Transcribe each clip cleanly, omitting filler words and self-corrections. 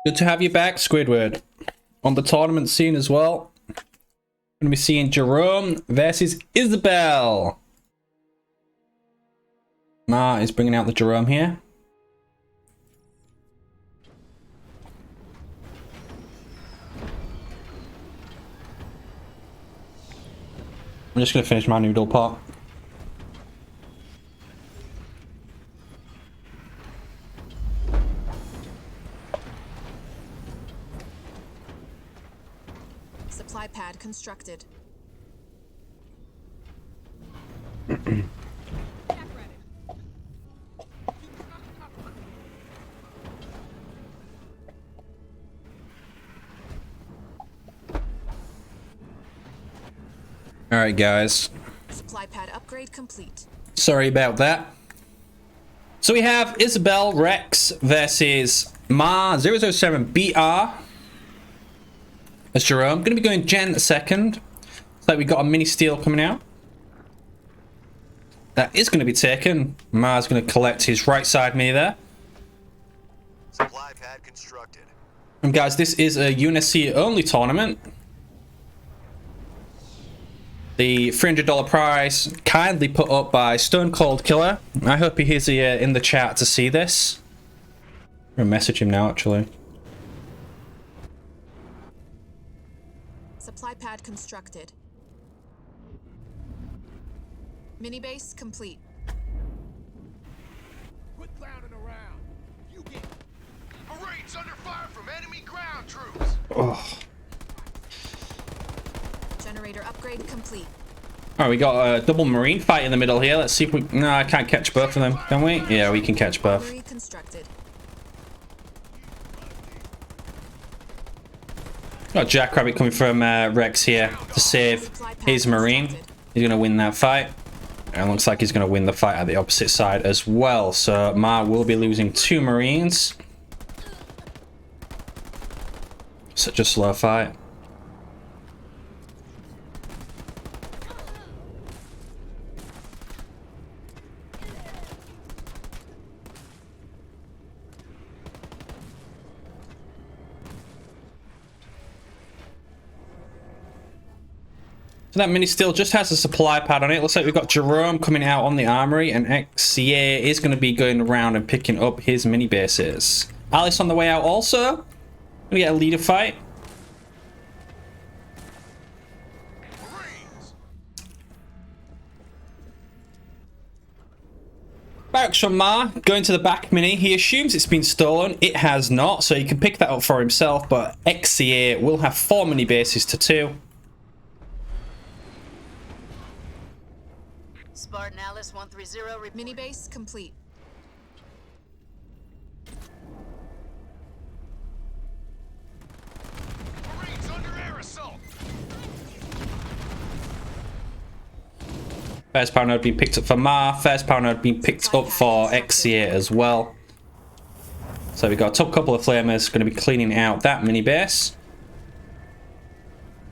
Good to have you back, Squidward. On the tournament scene as well. Going to be seeing Jerome versus Isabel. Ma is bringing out the Jerome here. I'm just going to finish my noodle pot. Supply pad constructed. Alright guys. Supply pad upgrade complete. Sorry about that. So we have Isabel Rex versus Ma 007BR. As Jerome. Going to be going Gen second. Looks like we got a mini steel coming out. That is going to be taken. Ma's going to collect his right side mini there. Supply pad constructed. And guys, this is a Unsc only tournament. The $300 prize kindly put up by Stone Cold Killer. I hope he is here in the chat to see this. I'm going to message him now actually. Supply pad constructed. Mini base complete. Quit clowning around. You get Marines under fire from enemy ground troops. Oh. Generator upgrade complete. Alright, we got a double marine fight in the middle here. Let's see if we... No, I can't catch both of them, can we? Yeah, we can catch both. Armory constructed. Got Jackrabbit coming from Rex here to save his marine. He's going to win that fight. And looks like he's going to win the fight at the opposite side as well. So Ma will be losing 2 marines. Such a slow fight. So that mini steel just has a supply pad on it. Looks like we've got Jerome coming out on the armory, and XCA is going to be going around and picking up his mini bases. Alice on the way out also. We get a leader fight. Barracks from Ma, going to the back mini. He assumes it's been stolen. It has not, so he can pick that up for himself, but XCA will have 4 mini bases to 2. Spartan Alice 130. Mini base complete. Marines under air assault. First power node being picked up for Ma. First power node being picked up for XCA as well. So we've got a top couple of flamers going to be cleaning out that mini base.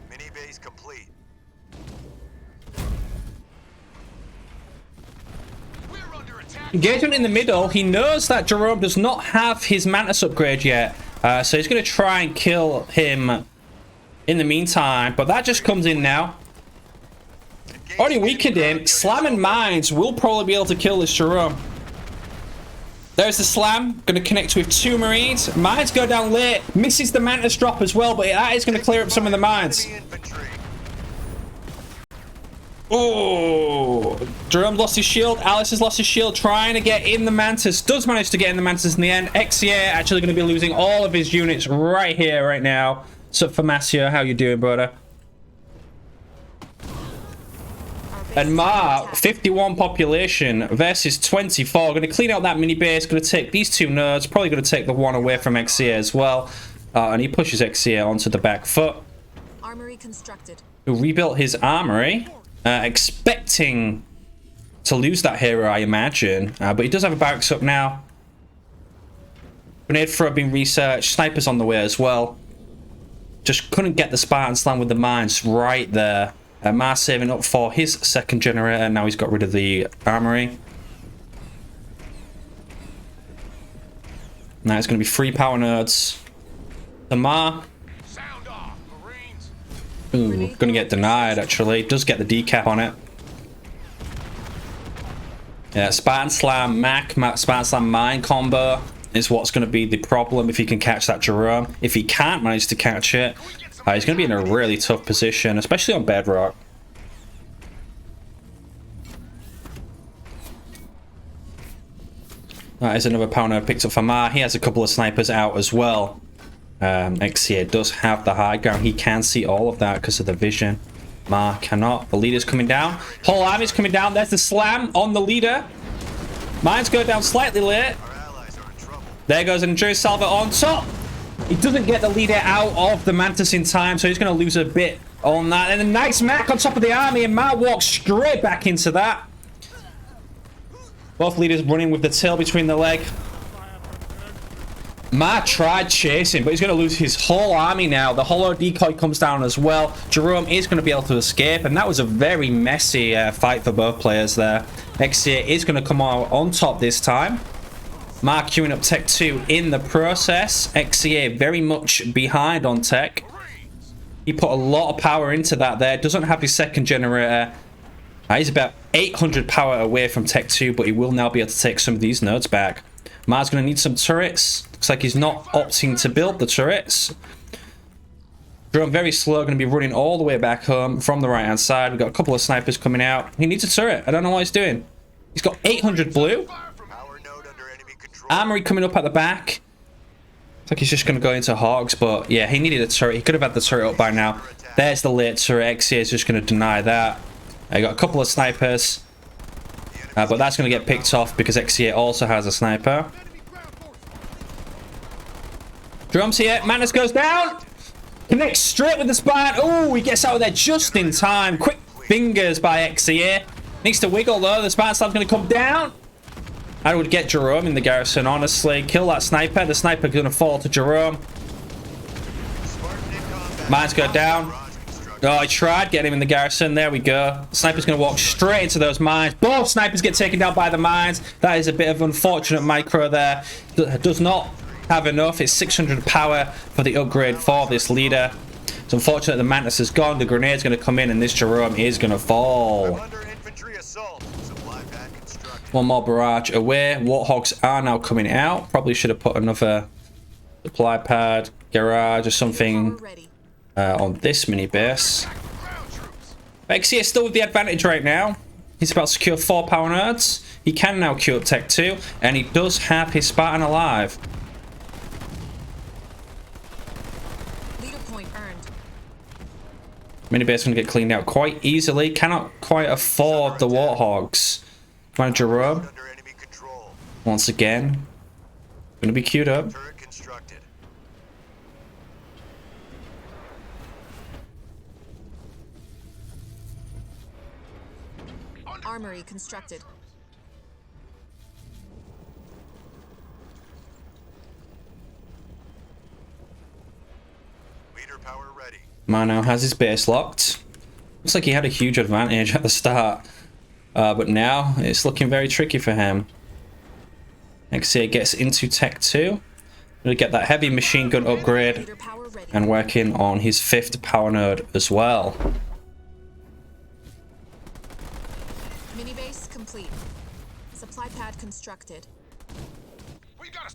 Mini base complete. We're under attack. Engagement in the middle. He knows that Jerome does not have his Mantis upgrade yet. So he's going to try and kill him in the meantime. But that just comes in now. Already weakened him. Slam and Mines will probably be able to kill this Jerome. There's the slam. Going to connect with 2 marines. Mines go down late. Misses the Mantis drop as well. But that is going to clear up some of the mines. Oh, Jerome lost his shield. Alice has lost his shield. Trying to get in the Mantis. Does manage to get in the Mantis in the end. XCA actually going to be losing all of his units right here, right now. So for Masio, how you doing, brother? And Ma, 51 population versus 24. Going to clean out that mini base. Going to take these 2 nodes. Probably going to take the 1 away from XCA as well. And he pushes XCA onto the back foot. Armory constructed. Who rebuilt his armory. Expecting to lose that hero, I imagine. But he does have a barracks up now. Grenade throw being researched. Snipers on the way as well. Just couldn't get the Spartan slam with the mines right there. Ma saving up for his second generator. Now he's got rid of the armory. Now it's going to be 3 power nodes. The Ma. Sound off, Marines. Ooh, gonna get denied actually. Does get the decap on it. Yeah, Spartan Slam, Spartan Slam Mine combo is what's going to be the problem if he can catch that Jerome. If he can't manage to catch it, he's going to be in a really tough position, especially on Bedrock. That is another power node picked up for Ma. He has a couple of snipers out as well. XCA does have the high ground. He can see all of that because of the vision. Ma cannot. The leader's coming down. Whole army's coming down. There's the slam on the leader. Mine's going down slightly late. There goes an Endurance Salvo on top. He doesn't get the leader out of the Mantis in time, so he's going to lose a bit on that. And a nice Mac on top of the army, and Ma walks straight back into that. Both leaders running with the tail between the leg. Ma tried chasing, but he's going to lose his whole army now. The holo decoy comes down as well. Jerome is going to be able to escape, and that was a very messy fight for both players there. XCA is going to come out on top this time. Ma queuing up Tech 2 in the process. XCA very much behind on Tech. He put a lot of power into that there. Doesn't have his second generator. He's about 800 power away from Tech 2, but he will now be able to take some of these nodes back. Ma's going to need some turrets. Looks like he's not opting to build the turrets. Drone very slow, going to be running all the way back home from the right hand side. We've got a couple of snipers coming out. He needs a turret. I don't know what he's doing. He's got 800 blue. Armory coming up at the back. Looks like he's just going to go into Hogs, but yeah, he needed a turret. He could have had the turret up by now. There's the late turret. XCA is just going to deny that. I got a couple of snipers. But that's going to get picked off because XCA also has a sniper. Drums here. Manus goes down. Connects straight with the Spartan. Oh, he gets out of there just in time. Quick fingers by XCA. Needs to wiggle though. The Spartan Slam's going to come down. I would get Jerome in the garrison, honestly. Kill that sniper. The sniper going to fall to Jerome. Mines go down. Oh, I tried getting him in the garrison. There we go. Sniper's going to walk straight into those mines. Both snipers get taken down by the mines. That is a bit of unfortunate micro there. Does not have enough. It's 600 power for the upgrade for this leader. It's unfortunate the Mantis is gone. The grenade's going to come in and this Jerome is going to fall. One more barrage away. Warthogs are now coming out. Probably should have put another supply pad, garage or something on this mini base. XC is still with the advantage right now. He's about to secure 4 power nodes. He can now queue up Tech 2, and he does have his Spartan alive. Leader point earned. Mini base going to get cleaned out quite easily. Cannot quite afford the Warthogs. Come on, Jerome. Once again, going to be queued up. Armory constructed. Leader power ready. Mano has his base locked. Looks like he had a huge advantage at the start. But now it's looking very tricky for him. XCA gets into Tech 2. Gonna get that heavy machine gun upgrade and working on his 5th power node as well. Mini base complete. Supply pad constructed. We got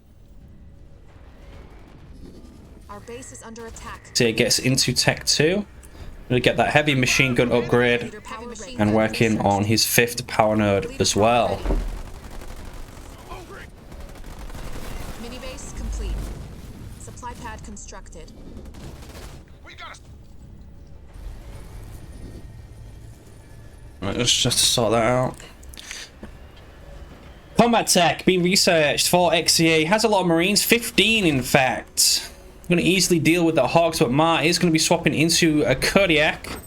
Our base is under attack. XCA gets into Tech 2. Gonna get that heavy machine gun upgrade and working on his 5th power node as well. Mini base complete. Supply pad constructed. We got Right, let's just sort that out. Combat tech being researched for XCA. Has a lot of Marines, 15 in fact. Going to easily deal with the Hogs, but Ma is going to be swapping into a Kodiak.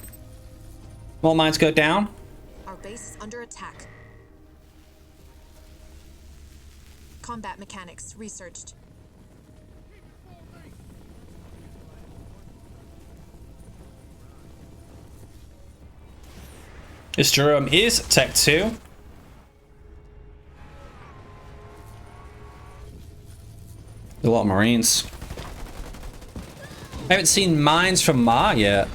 More mines go down. Our base is under attack. Combat mechanics researched. This Jerome is Tech 2. A lot of Marines. I haven't seen mines from Ma yet.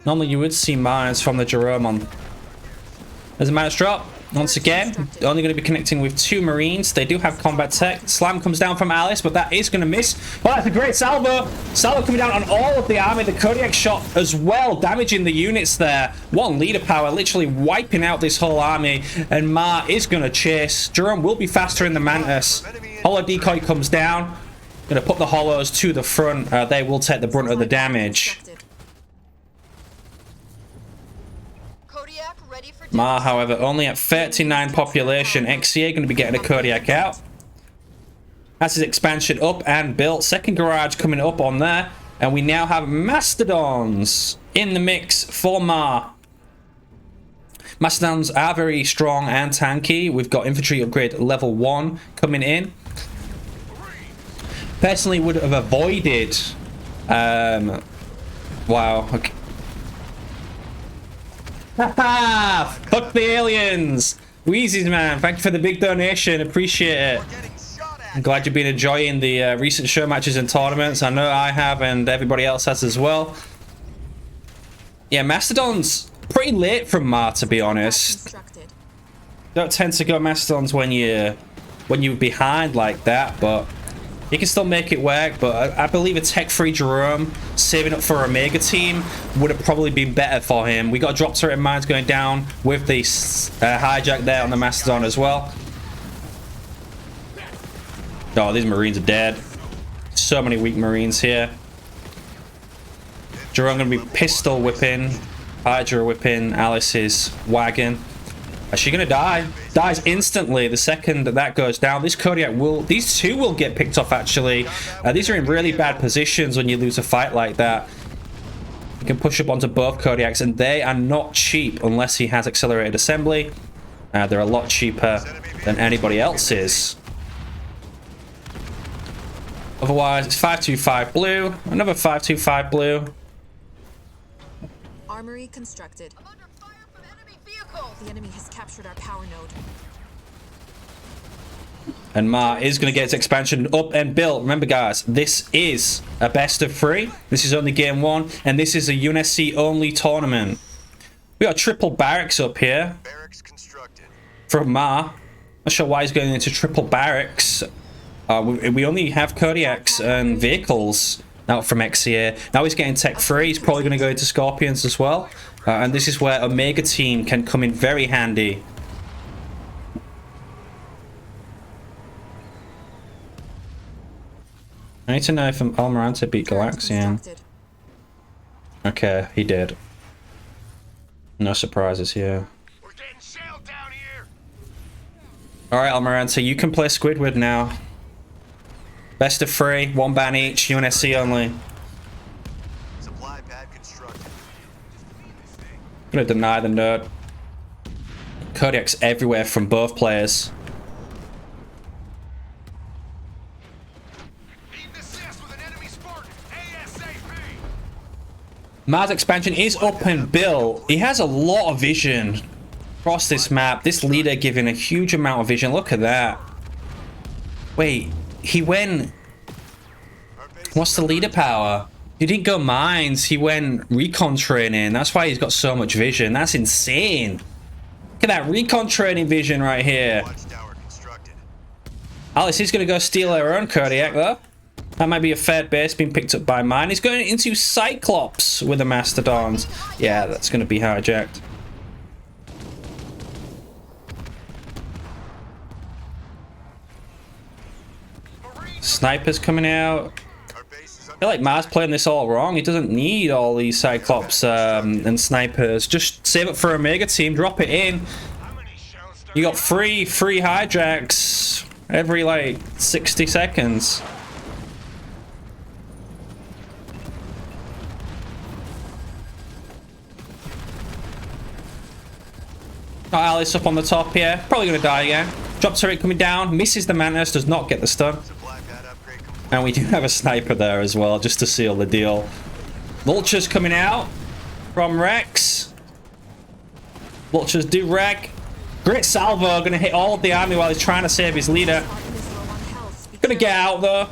Normally you would see mines from the Jerome on. There's a minus drop. Once again, only going to be connecting with 2 Marines. They do have combat tech. Slam comes down from Alice, but that is going to miss. Oh, that's a great salvo. Salvo coming down on all of the army. The Kodiak shot as well, damaging the units there. One leader power, literally wiping out this whole army. And Ma is going to chase. Jerome will be faster in the Mantis. Holo decoy comes down. Going to put the Hollows to the front. They will take the brunt of the damage. Ma, however, only at 39 population. XCA going to be getting a Kodiak out. That's his expansion up and built. Second garage coming up on there. And we now have Mastodons in the mix for Ma. Mastodons are very strong and tanky. We've got infantry upgrade level 1 coming in. Personally would have avoided... wow. Okay. Haha! Fuck the aliens! Wheezy's, man. Thank you for the big donation. Appreciate it. I'm glad you've been enjoying the recent show matches and tournaments. I know I have, and everybody else has as well. Yeah, Mastodon's pretty late from Ma, to be honest. Don't tend to go Mastodons when you're behind like that, but you can still make it work. But I believe a tech-free Jerome saving up for Omega team would have probably been better for him. We got a drop turret mines going down with the hijack there on the Mastodon as well. Oh, these Marines are dead. So many weak Marines here. Jerome going to be pistol whipping, Hydra whipping Alice's wagon. Is she gonna die? Dies instantly the second that goes down. This Kodiak will... These two will get picked off, actually. These are in really bad positions when you lose a fight like that. You can push up onto both Kodiaks, and they are not cheap unless he has accelerated assembly. They're a lot cheaper than anybody else's. Otherwise, it's 525 blue. Another 525 blue. Armory constructed. The enemy has captured our power node. And Ma is going to get its expansion up and built. Remember, guys, this is a best of 3. This is only game 1, and this is a Unsc only tournament. We got triple barracks up here. Barracks constructed. From Ma. Not sure why he's going into triple barracks. We only have Kodiaks and vehicles out from XCA. Now he's getting tech 3. He's probably going to go into Scorpions as well. And this is where Omega team can come in very handy. I need to know if Almirante beat Galaxian. Okay, he did. No surprises here. We're getting shelled down here. Alright, Almirante, you can play Squidward now. Best of 3, 1 ban each, UNSC only. Supply pad constructed. I'm gonna deny the nerd. Kodiak's everywhere from both players. Mars expansion is up and built. He has a lot of vision across this map. This leader giving a huge amount of vision. Look at that. Wait, he went... What's the leader power? He didn't go mines. He went recon training. That's why he's got so much vision. That's insane. Look at that recon training vision right here. Alice is going to go steal her own Kodiak though. That might be a third base being picked up by mine. He's going into Cyclops with the Mastodons. Yeah, that's going to be hijacked. Snipers coming out. I feel like Mars playing this all wrong. He doesn't need all these Cyclops and snipers. Just save it for Omega team. Drop it in. You got free hijacks every like 60 seconds. Got Alice up on the top here. Probably going to die again. Drop turret coming down. Misses the Mantis. Does not get the stun. And we do have a sniper there as well, just to seal the deal. Vulture's coming out from Rex. Vultures do wreck. Great salvo. Going to hit all of the army while he's trying to save his leader. Going to get out though.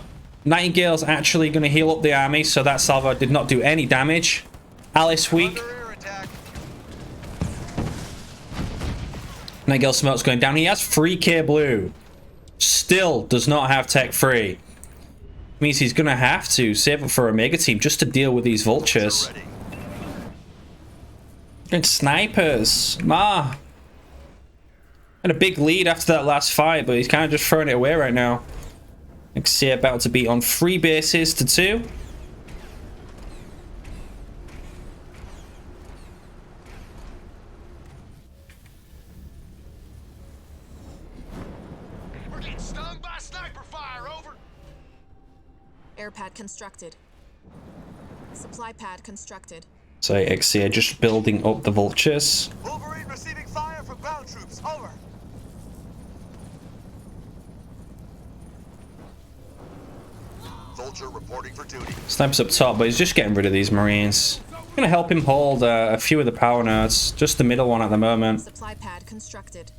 Nightingale's actually going to heal up the army, so that salvo did not do any damage. Alice weak. Under air attack. Nightingale smoke's going down. He has 3k blue. Still does not have tech 3. Means he's going to have to save it for a mega team just to deal with these vultures. Ready. And snipers. Ma. Had a big lead after that last fight, but he's kind of just throwing it away right now. Unsc about to be on 3 bases to 2. We're getting stung by sniper fire. Over. Air pad constructed. Supply pad constructed. So Unsc just building up the vultures. Wolverine receiving fire from ground troops. Over. Vulture reporting for duty. Snipers up top, but he's just getting rid of these marines. Gonna help him hold a few of the power nodes. Just the middle one at the moment. Supply pad constructed.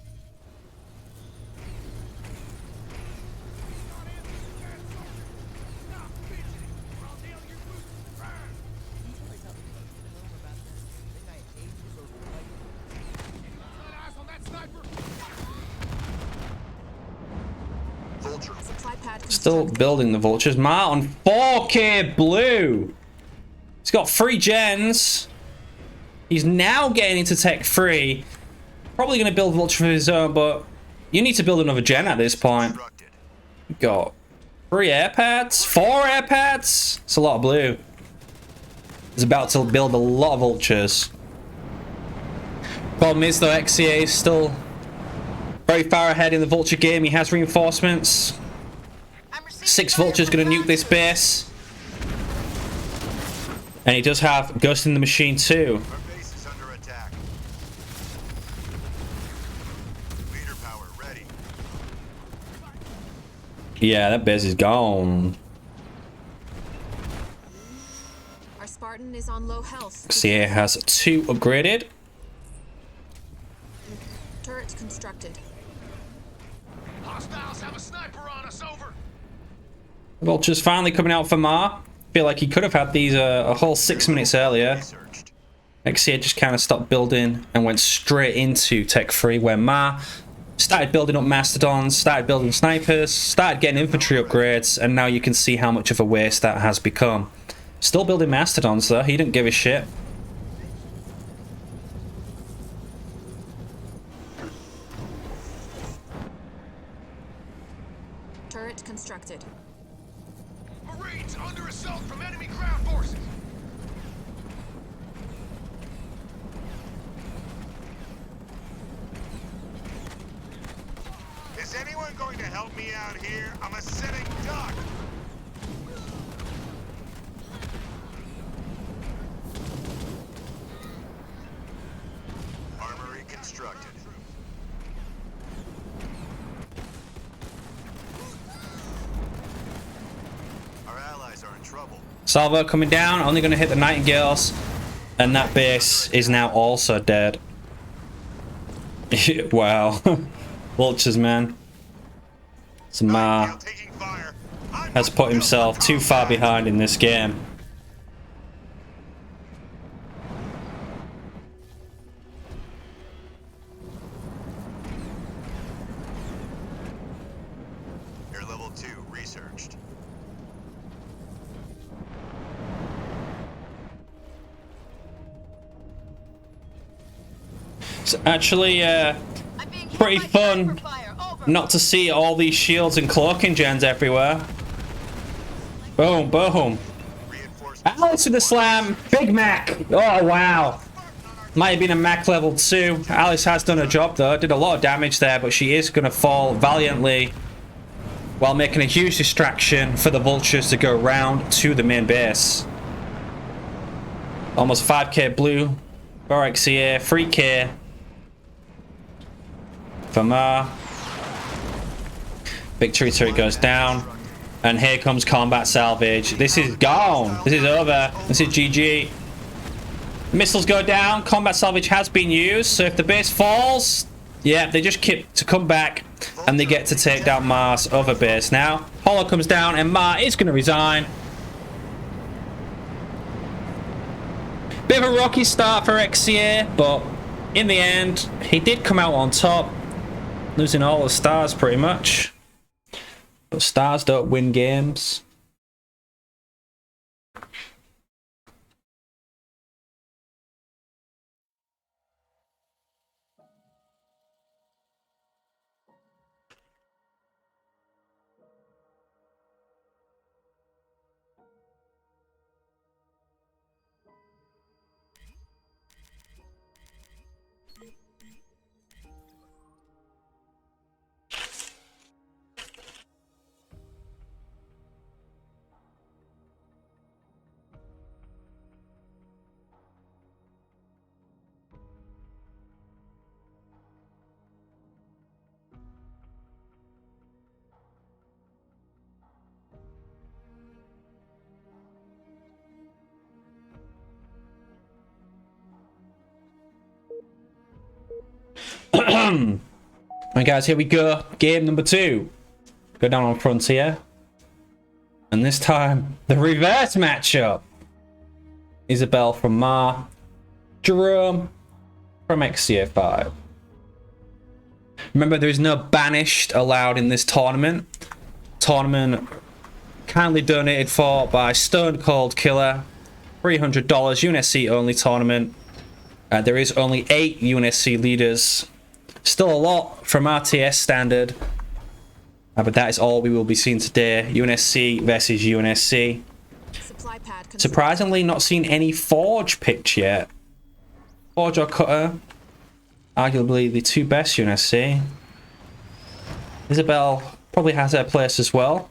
Vulture. Supply pad Still constructed. building the vultures. Ma on 4k blue. He's got 3 gens. He's now getting into tech 3. Probably going to build vulture for his own, but you need to build another gen at this point. Constructed. Got 3 air pads, 4 air pads. It's a lot of blue. He's about to build a lot of vultures. Problem is though, XCA is still very far ahead in the vulture game. He has reinforcements. I'm receiving 6 fire vultures from going to nuke ground this base. And he does have Ghost in the Machine too. Our base is under attack. Leader power ready. Yeah, that base is gone. Our Spartan is on low health. XCA has 2 upgraded. Turret constructed. Hostiles have a sniper on us. Over. Vulture's finally coming out for Ma. Feel like he could have had these a whole 6 minutes earlier. Researched. XCA just kind of stopped building and went straight into Tech 3, where Ma started building up Mastodons, started building snipers, started getting infantry upgrades, and now you can see how much of a waste that has become. Still building Mastodons though, he didn't give a shit. Turret constructed. Marines under assault from enemy ground forces. Is anyone going to help me out here? I'm a sitting duck. Armory constructed. Our allies are in trouble. Salvo coming down, only going to hit the Nightingales, and that base is now also dead. Wow. Vultures, man. So Ma Nightingale taking fire. has put himself too far behind in this game. Air level 2 researched. It's actually I'm being hit pretty by fun sniper fire. Over. not to see all these shields and cloaking gens everywhere. Boom, boom. Reinforcements. Alice with the slam. Big Mac. Oh, wow. Might have been a Mac level 2. Alice has done her job though. Did a lot of damage there, but she is going to fall valiantly while making a huge distraction for the vultures to go round to the main base. Almost 5k blue for XCA, 3k for Ma. Victory turret goes down, and here comes combat salvage. This is gone. This is over. This is GG. Missiles go down. Combat salvage has been used, so if the base falls, yeah, they just keep to come back and they get to take down Mar's other base. Now, Holo comes down, and Mar is going to resign. Bit of a rocky start for XCA, but in the end, he did come out on top, losing all the stars pretty much. But stars don't win games. Alright guys, here we go. Game number 2. Go down on Frontier. And this time, the reverse matchup. Isabel from Mar. Jerome from XCA5. Remember, there is no banished allowed in this tournament. Tournament kindly donated for by Stone Cold Killer. $300 UNSC only tournament. There is only 8 UNSC leaders. Still a lot from RTS standard. But that is all we will be seeing today. UNSC versus UNSC. Supply pad Surprisingly, not seen any Forge picked yet. Forge or Cutter. Arguably the 2 best UNSC. Isabel probably has her place as well.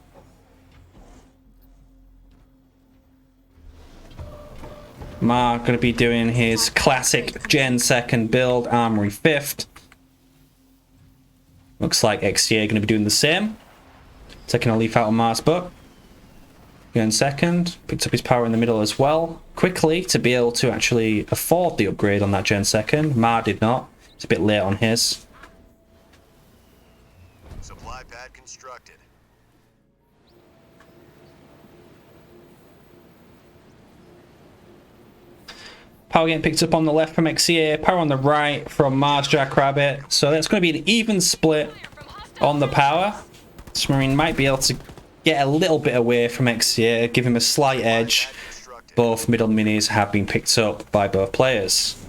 Mark going to be doing his classic Gen 2nd build, Armory 5th. Looks like XCA going to be doing the same. Taking a leaf out of Mar's book. Gen 2nd. Picked up his power in the middle as well. Quickly to be able to actually afford the upgrade on that Gen 2nd. Mar did not. It's a bit late on his. Supply pad constructed. Power getting picked up on the left from XCA. Power on the right from Mars Jackrabbit. So that's going to be an even split on the power. Submarine might be able to get a little bit away from XCA, give him a slight edge. Both middle minis have been picked up by both players.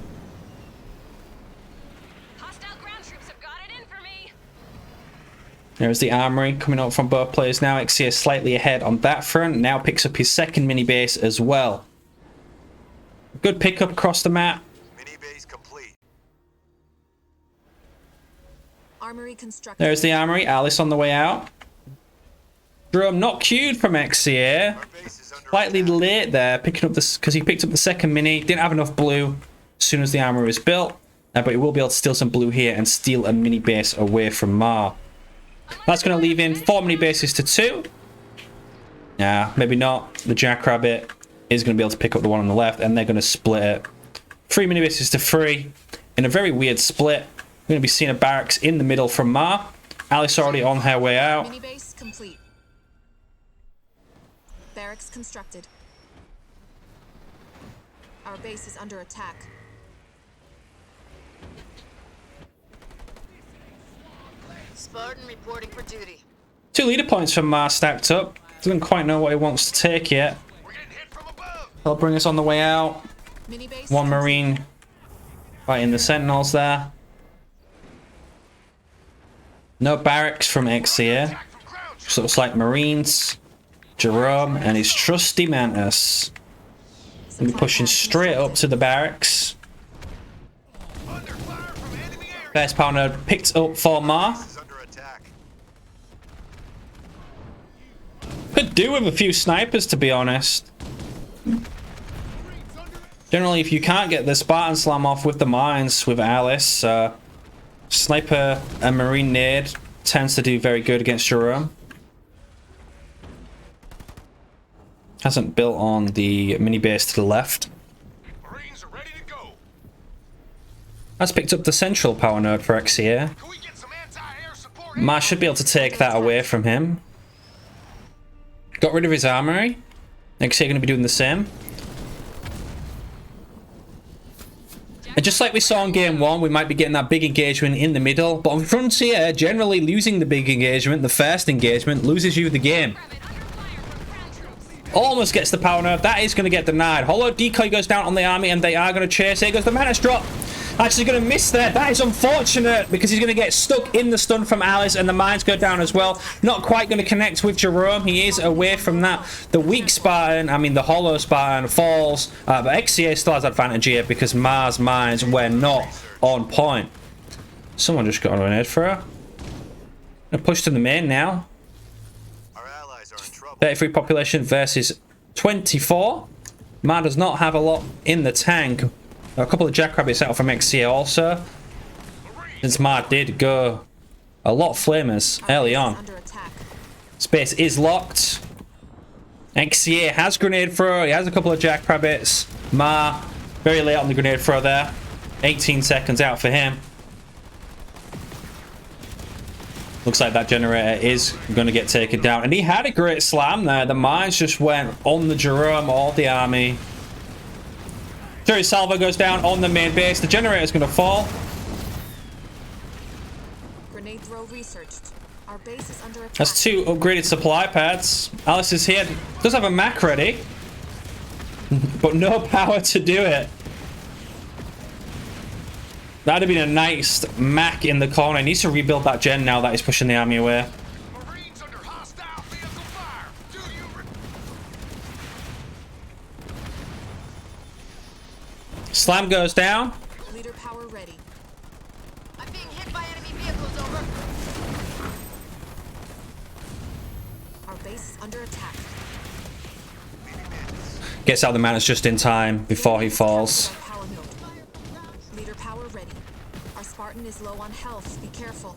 There's the armory coming up from both players now. XCA slightly ahead on that front. Now picks up his second mini base as well. Good pickup across the map. Mini base complete. armory constructed. There's the armory. Alice on the way out. Drum not queued from XCA. Slightly late there, picking up this because he picked up the second mini. Didn't have enough blue as soon as the armory was built. But he will be able to steal some blue here and steal a mini base away from Mar. That's going to leave in 4 mini bases to 2. Yeah, maybe not. The Jackrabbit is going to be able to pick up the one on the left, and they're going to split it. 3 mini bases to 3 in a very weird split. We're going to be seeing a barracks in the middle from Mar. Alice already on her way out. Mini base complete. Barracks constructed. Our base is under attack. Spartan reporting for duty. 2 leader points from Mar stacked up. Doesn't quite know what he wants to take yet. We're getting hit from above. They'll bring us on the way out. Mini base 1 Marine fighting the Sentinels there. No barracks from XCA. So it's like Marines, Jerome, and his trusty Mantis. We'll be pushing straight up to the barracks. Under fire from enemy air. First power node picked up for Mar. Is under attack. Could do with a few snipers, to be honest. Generally, if you can't get the Spartan Slam off with the mines with Alice, Sniper and Marine Nade tends to do very good against Jerome. Hasn't built on the mini base to the left. Marines are ready to go. Has picked up the central power node for XCA. Can we get some anti-air support Ma should be able to take that away from him. Got rid of his armory. Next year, going to be doing the same. And just like we saw in game 1, we might be getting that big engagement in the middle. But on Frontier, generally losing the big engagement, the first engagement, loses you the game. Almost gets the power nerf. That is going to get denied. Hollow decoy goes down on the army, and they are going to chase. Here goes the Mantis drop. Actually going to miss there. That is unfortunate because he's going to get stuck in the stun from Alice, and the mines go down as well. Not quite going to connect with Jerome. He is away from that. The weak Spartan, I mean the hollow Spartan, falls. But XCA still has advantage here because Mars mines were not on point. Someone just got a grenade for her. Gonna push to the main now. 33 population versus 24. Ma does not have a lot in the tank. A couple of jackrabbits out from XCA also. Since Ma did go a lot flamers early on. Space is locked. XCA has grenade throw. He has a couple of jackrabbits. Ma very late on the grenade throw there. 18 seconds out for him. Looks like that generator is going to get taken down. And he had a great slam there. The mines just went on the Jerome or the army. Jerry Salvo goes down on the main base. The generator is going to fall. Grenade throw researched. Our base is under attack. That's 2 upgraded supply pads. Alice is here. Does have a Mac ready. But no power to do it. That'd have been a nice Mac in the corner. He needs to rebuild that gen now that he's pushing the army away. Marines under hostile vehicle fire. Do you Slam goes down. Leader power ready. I'm being hit by enemy vehicles, over. Our base is under attack. Gets out the Mantis just in time before he falls. Power node. Leader power ready. Our Spartan is low on health. Be careful.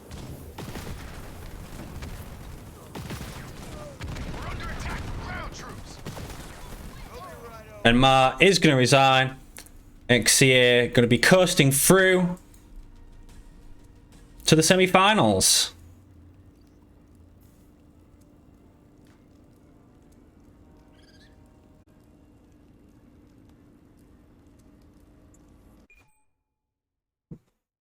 We're under attack from ground troops. And Ma is going to resign. XCA going to be coasting through to the semi-finals.